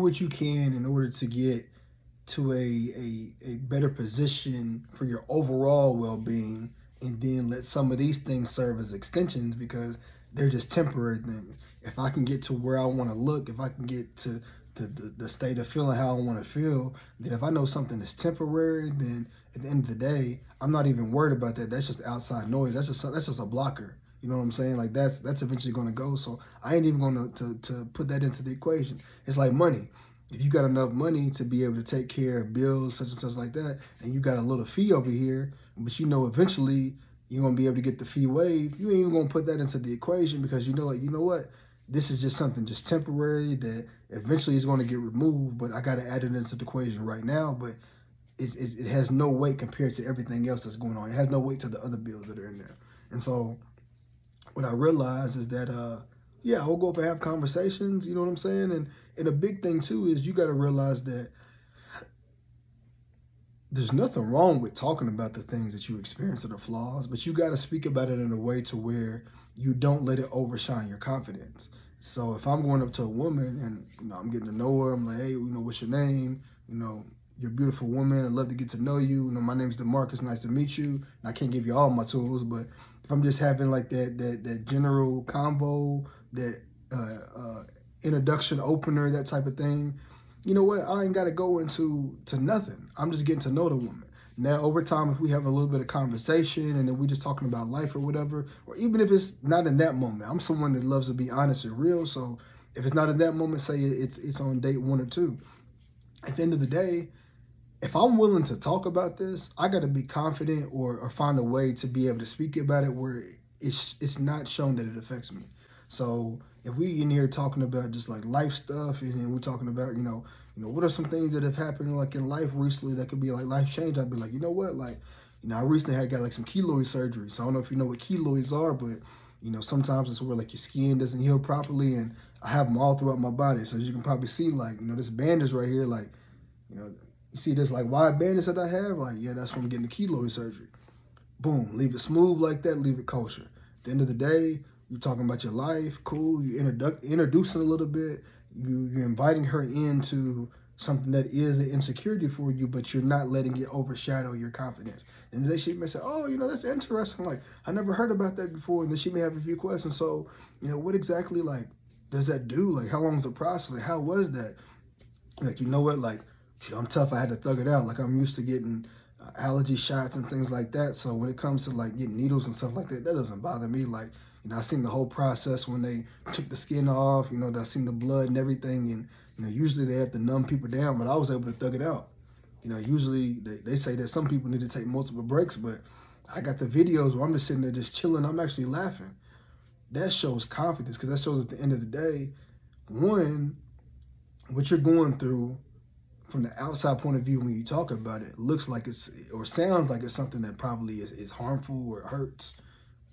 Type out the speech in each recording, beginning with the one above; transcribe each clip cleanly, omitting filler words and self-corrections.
what you can in order to get to a better position for your overall well-being, and then let some of these things serve as extensions because they're just temporary things. If I can get to where I want to look, if I can get to the state of feeling how I want to feel, then if I know something is temporary, then at the end of the day, I'm not even worried about that. That's just outside noise. That's just a blocker. You know what I'm saying? Like that's eventually going to go. So I ain't even going to put that into the equation. It's like money. If you got enough money to be able to take care of bills such and such like that, and you got a little fee over here, but you know eventually you're gonna be able to get the fee waived, you ain't even gonna put that into the equation because you know, like, you know what, this is just something just temporary that eventually is going to get removed, but I got to add it into the equation right now. But it has no weight compared to everything else that's going on. It has no weight to the other bills that are in there. And so what I realized is that yeah, I'll go up and have conversations, you know what I'm saying? And a big thing too is you got to realize that there's nothing wrong with talking about the things that you experience that are flaws, but you got to speak about it in a way to where you don't let it overshine your confidence. So if I'm going up to a woman and I'm getting to know her, I'm like, hey, what's your name? You're a beautiful woman. I'd love to get to know you. My name's DeMarcus. Nice to meet you. And I can't give you all my tools, but if I'm just having like that general convo, that introduction opener, that type of thing, you know what? I ain't got to go into nothing. I'm just getting to know the woman. Now, over time, if we have a little bit of conversation and then we just talking about life or whatever, or even if it's not in that moment, I'm someone that loves to be honest and real. So if it's not in that moment, say it's on date 1 or 2. At the end of the day, if I'm willing to talk about this, I got to be confident or find a way to be able to speak about it where it's not shown that it affects me. So if we in here talking about just like life stuff, and then we're talking about, what are some things that have happened like in life recently that could be like life change, I'd be like, you know what, like, I recently got like some keloid surgery. So I don't know if you know what keloids are, but sometimes it's where like your skin doesn't heal properly, and I have them all throughout my body. So as you can probably see, like, this bandage right here, like, you see this like wide bandage that I have, like, yeah, that's from getting the keloid surgery. Boom, leave it smooth like that, leave it kosher. At the end of the day, you're talking about your life, cool. You introducing a little bit. You're inviting her into something that is an insecurity for you, but you're not letting it overshadow your confidence. And then she may say, oh, that's interesting. Like, I never heard about that before. And then she may have a few questions. So, what exactly, like, does that do? Like, how long is the process? Like, how was that? Like, you know what? Like, I'm tough. I had to thug it out. Like, I'm used to getting allergy shots and things like that. So when it comes to like getting needles and stuff like that, that doesn't bother me. Like, I seen the whole process when they took the skin off, I seen the blood and everything. And, usually they have to numb people down, but I was able to thug it out. Usually they say that some people need to take multiple breaks, but I got the videos where I'm just sitting there just chilling. I'm actually laughing. That shows confidence, because that shows at the end of the day, one, what you're going through from the outside point of view when you talk about it, looks like it's or sounds like it's something that probably is harmful or hurts,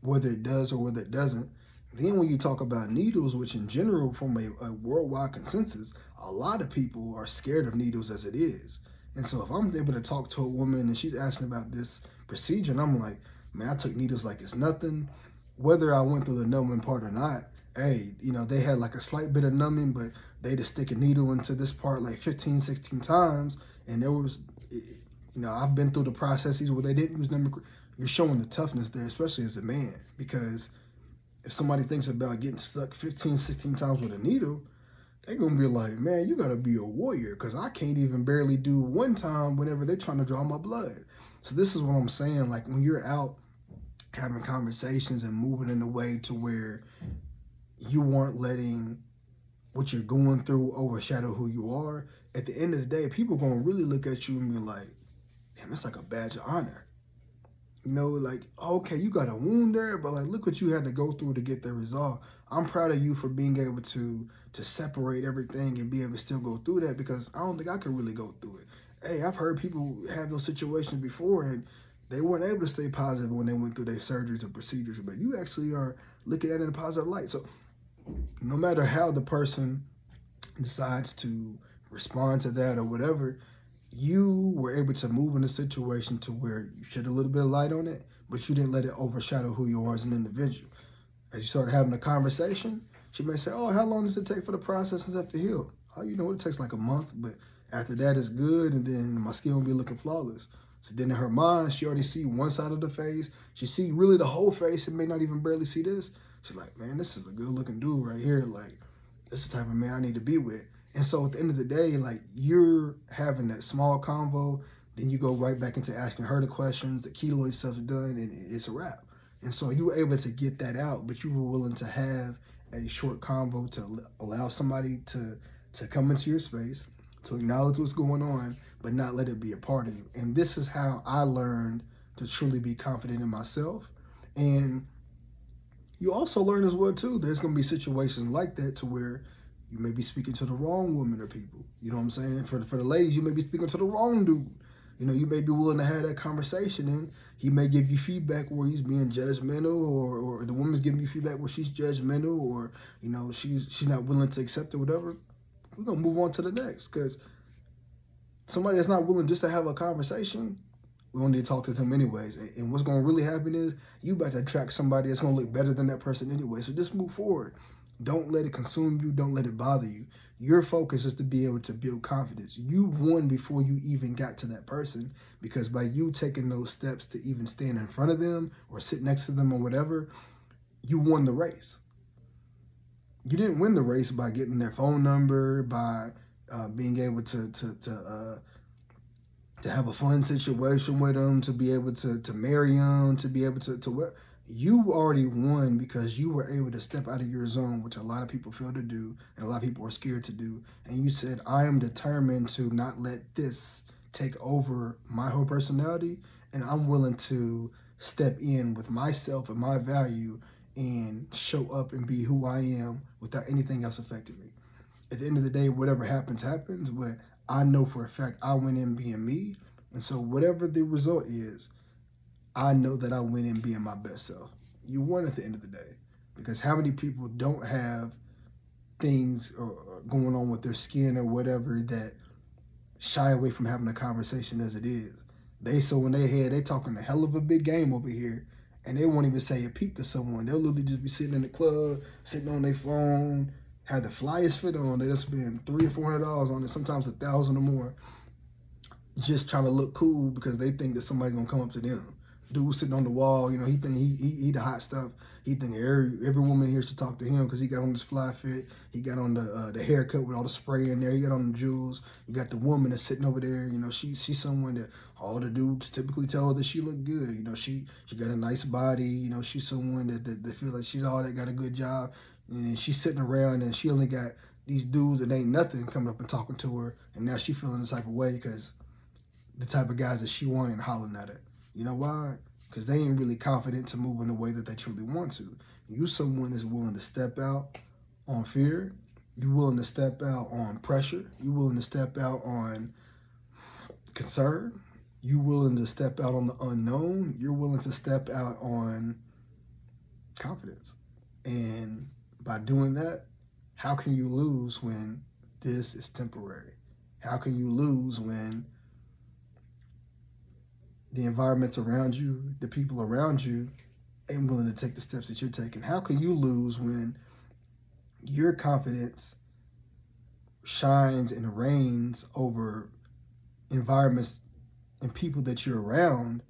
whether it does or whether it doesn't. Then when you talk about needles, which in general, from a worldwide consensus, a lot of people are scared of needles as it is. And so if I'm able to talk to a woman and she's asking about this procedure, and I'm like, man, I took needles like it's nothing. Whether I went through the numbing part or not, hey, they had like a slight bit of numbing, but they just stick a needle into this part like 15, 16 times. And there was, I've been through the processes where they didn't use numbing. You're showing the toughness there, especially as a man, because if somebody thinks about getting stuck 15, 16 times with a needle, they're going to be like, man, you got to be a warrior, because I can't even barely do one time whenever they're trying to draw my blood. So this is what I'm saying. Like, when you're out having conversations and moving in a way to where you weren't letting what you're going through overshadow who you are, at the end of the day, people are going to really look at you and be like, damn, it's like a badge of honor. Like, okay, you got a wound there, but like, look what you had to go through to get that resolved. I'm proud of you for being able to separate everything and be able to still go through that, because I don't think I could really go through it. Hey, I've heard people have those situations before and they weren't able to stay positive when they went through their surgeries or procedures, but you actually are looking at it in a positive light. So no matter how the person decides to respond to that or whatever, you were able to move in a situation to where you shed a little bit of light on it, but you didn't let it overshadow who you are as an individual. As you started having a conversation, she may say, oh, how long does it take for the process and stuff to heal? Oh, you know, it takes like a month, but after that it's good, and then my skin will be looking flawless. So then in her mind, she already see one side of the face. She see really the whole face and may not even barely see this. She's like, man, this is a good looking dude right here. Like, this is the type of man I need to be with. And so at the end of the day, like, you're having that small convo, then you go right back into asking her the questions, the keloid stuff's done, and it's a wrap. And so you were able to get that out, but you were willing to have a short convo to allow somebody to come into your space, to acknowledge what's going on, but not let it be a part of you. And this is how I learned to truly be confident in myself. And you also learn as well too, there's going to be situations like that to where you may be speaking to the wrong women or people. You know what I'm saying? For the ladies, you may be speaking to the wrong dude. You know, you may be willing to have that conversation, and he may give you feedback where he's being judgmental, or the woman's giving you feedback where she's judgmental, or, you know, she's not willing to accept it, whatever. We're going to move on to the next, because somebody that's not willing just to have a conversation, we don't need to talk to them anyways. And what's going to really happen is you about to attract somebody that's going to look better than that person anyway. So just move forward. Don't let it consume you. Don't let it bother you. Your focus is to be able to build confidence. You won before you even got to that person, because by you taking those steps to even stand in front of them or sit next to them or whatever, you won the race. You didn't win the race by getting their phone number, by being able to have a fun situation with them, to be able to marry them, to be able to you already won because you were able to step out of your zone, which a lot of people fail to do, and a lot of people are scared to do. And you said, I am determined to not let this take over my whole personality, and I'm willing to step in with myself and my value and show up and be who I am without anything else affecting me. At the end of the day, whatever happens, happens, but I know for a fact I went in being me. And so whatever the result is, I know that I went in being my best self. You won at the end of the day, because how many people don't have things going on with their skin or whatever that shy away from having a conversation as it is. So in their head, they talking a hell of a big game over here, and they won't even say a peep to someone. They'll literally just be sitting in the club, sitting on their phone, have the flyest fit on. They just spend $300 or $400 on it, sometimes $1,000 or more, just trying to look cool because they think that somebody's gonna come up to them. Dude sitting on the wall, you know, he think he the hot stuff. He think every woman here should talk to him because he got on this fly fit. He got on the haircut with all the spray in there. He got on the jewels. You got the woman that's sitting over there. You know, she's someone that all the dudes typically tell her that she look good. You know, she got a nice body. You know, she's someone that feel like she's all that, got a good job. And she's sitting around and she only got these dudes that ain't nothing coming up and talking to her. And now she feeling the type of way because the type of guys that she wanted and hollering at her. You know why? Because they ain't really confident to move in the way that they truly want to. You someone that's willing to step out on fear. You willing to step out on pressure. You willing to step out on concern. You willing to step out on the unknown. You're willing to step out on confidence. And by doing that, how can you lose when this is temporary? How can you lose when the environments around you, the people around you, ain't willing to take the steps that you're taking? How can you lose when your confidence shines and reigns over environments and people that you're around,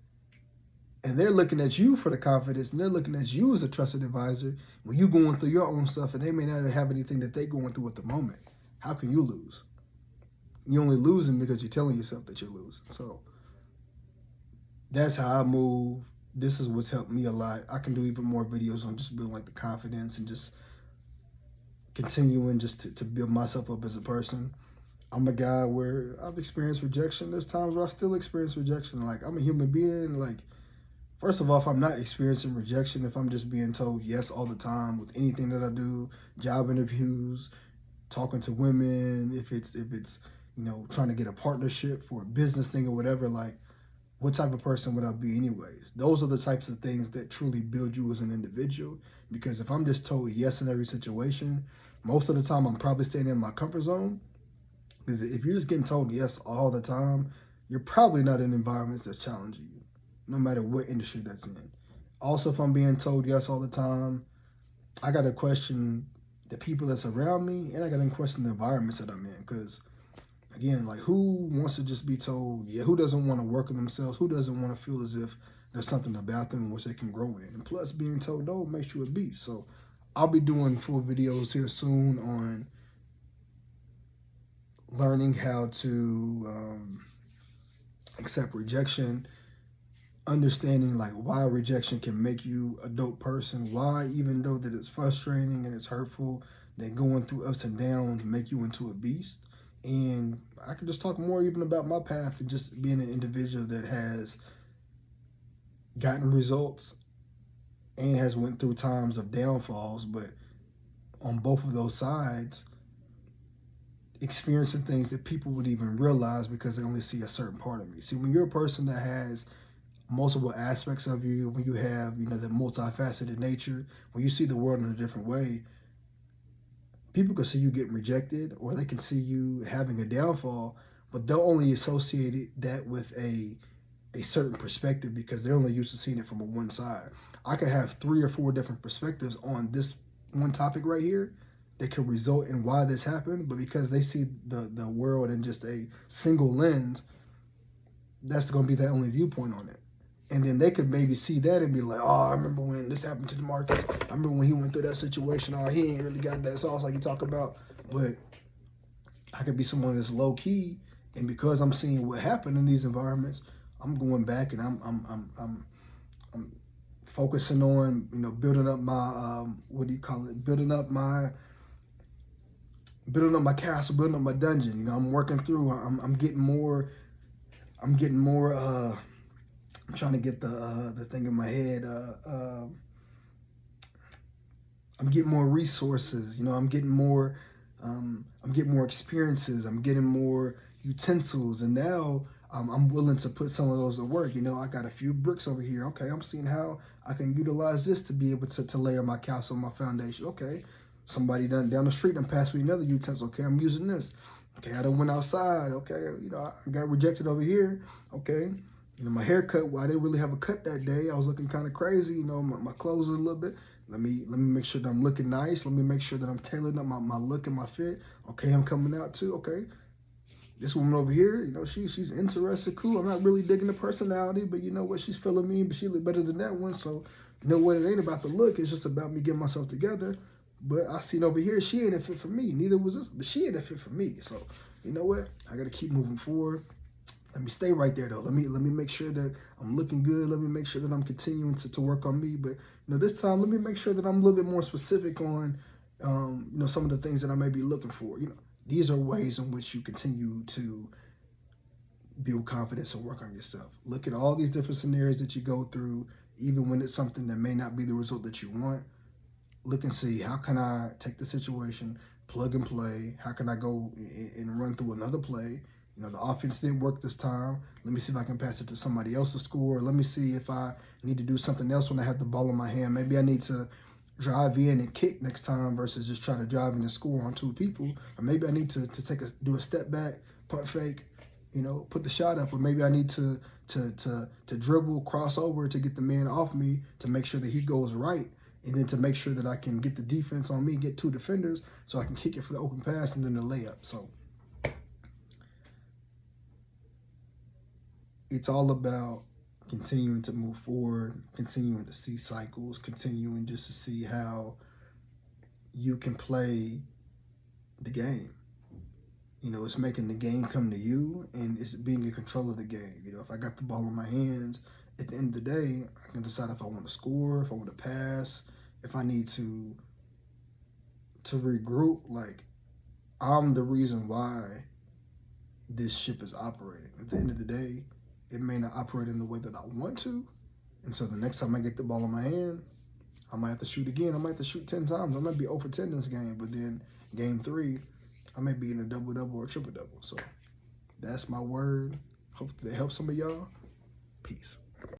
and they're looking at you for the confidence, and they're looking at you as a trusted advisor when you're going through your own stuff, and they may not have anything that they're going through at the moment? How can you lose? You're only losing because you're telling yourself that you're losing. So that's how I move. This is what's helped me a lot. I can do even more videos on just building like the confidence and just continuing just to build myself up as a person. I'm a guy where I've experienced rejection. There's times where I still experience rejection. Like, I'm a human being. Like, first of all, if I'm not experiencing rejection, if I'm just being told yes all the time with anything that I do, job interviews, talking to women, if it's you know, trying to get a partnership for a business thing or whatever, like, what type of person would I be anyways? Those are the types of things that truly build you as an individual. Because if I'm just told yes in every situation, most of the time I'm probably staying in my comfort zone. Because if you're just getting told yes all the time, you're probably not in environments that's challenging you, no matter what industry that's in. Also, if I'm being told yes all the time, I got to question the people that's around me, and I got to question the environments that I'm in. Because again, like, who wants to just be told, yeah, who doesn't want to work on themselves? Who doesn't want to feel as if there's something about them in which they can grow in? And plus, being told no makes you a beast. So I'll be doing full videos here soon on learning how to accept rejection, understanding like why rejection can make you a dope person, why even though that it's frustrating and it's hurtful, that going through ups and downs make you into a beast. And I could just talk more even about my path and just being an individual that has gotten results and has went through times of downfalls, but on both of those sides, experiencing things that people would even realize because they only see a certain part of me. See, when you're a person that has multiple aspects of you, when you have, the multifaceted nature, when you see the world in a different way, people can see you getting rejected or they can see you having a downfall, but they'll only associate that with a certain perspective because they're only used to seeing it from a one side. I could have 3 or 4 different perspectives on this one topic right here that could result in why this happened, but because they see the world in just a single lens, that's going to be their only viewpoint on it. And then they could maybe see that and be like, oh, I remember when this happened to DeMarcus. I remember when he went through that situation. Oh, he ain't really got that sauce like you talk about. But I could be someone that's low key, and because I'm seeing what happened in these environments, I'm going back and I'm focusing on building up my building up my castle, building up my dungeon. I'm working through. I'm getting more. I'm trying to get the thing in my head. I'm getting more resources. I'm getting more. I'm getting more experiences. I'm getting more utensils, and now I'm willing to put some of those to work. I got a few bricks over here. Okay, I'm seeing how I can utilize this to be able to layer my castle, my foundation. Okay, somebody down the street done passed me another utensil. Okay, I'm using this. Okay, I done went outside. Okay, I got rejected over here. Okay. My haircut, well, I didn't really have a cut that day. I was looking kind of crazy. My clothes a little bit. Let me make sure that I'm looking nice. Let me make sure that I'm tailoring up my look and my fit. Okay, I'm coming out too. Okay, this woman over here, she's interested, cool. I'm not really digging the personality, but you know what? She's feeling me, but she look better than that one. So you know what? It ain't about the look. It's just about me getting myself together. But I seen over here, she ain't a fit for me. Neither was this, but she ain't a fit for me. So you know what? I got to keep moving forward. Let me stay right there though. Let me make sure that I'm looking good. Let me make sure that I'm continuing to work on me. But this time, let me make sure that I'm a little bit more specific on some of the things that I may be looking for. These are ways in which you continue to build confidence and work on yourself. Look at all these different scenarios that you go through, even when it's something that may not be the result that you want. Look and see, how can I take the situation, plug and play? How can I go and run through another play? The offense didn't work this time. Let me see if I can pass it to somebody else to score. Let me see if I need to do something else when I have the ball in my hand. Maybe I need to drive in and kick next time versus just try to drive in and score on 2 people. Or maybe I need to do a step back, punt fake, put the shot up. Or maybe I need to dribble, cross over to get the man off me to make sure that he goes right. And then to make sure that I can get the defense on me, get 2 defenders so I can kick it for the open pass and then the layup. So it's all about continuing to move forward, continuing to see cycles, continuing just to see how you can play the game. It's making the game come to you, and it's being in control of the game. If I got the ball in my hands, at the end of the day, I can decide if I want to score, if I want to pass, if I need to regroup. Like, I'm the reason why this ship is operating. At the end of the day, it may not operate in the way that I want to. And so the next time I get the ball in my hand, I might have to shoot again. I might have to shoot 10 times. I might be 0 for 10 this game. But then game 3, I may be in a double-double or triple-double. So that's my word. Hope that helps some of y'all. Peace.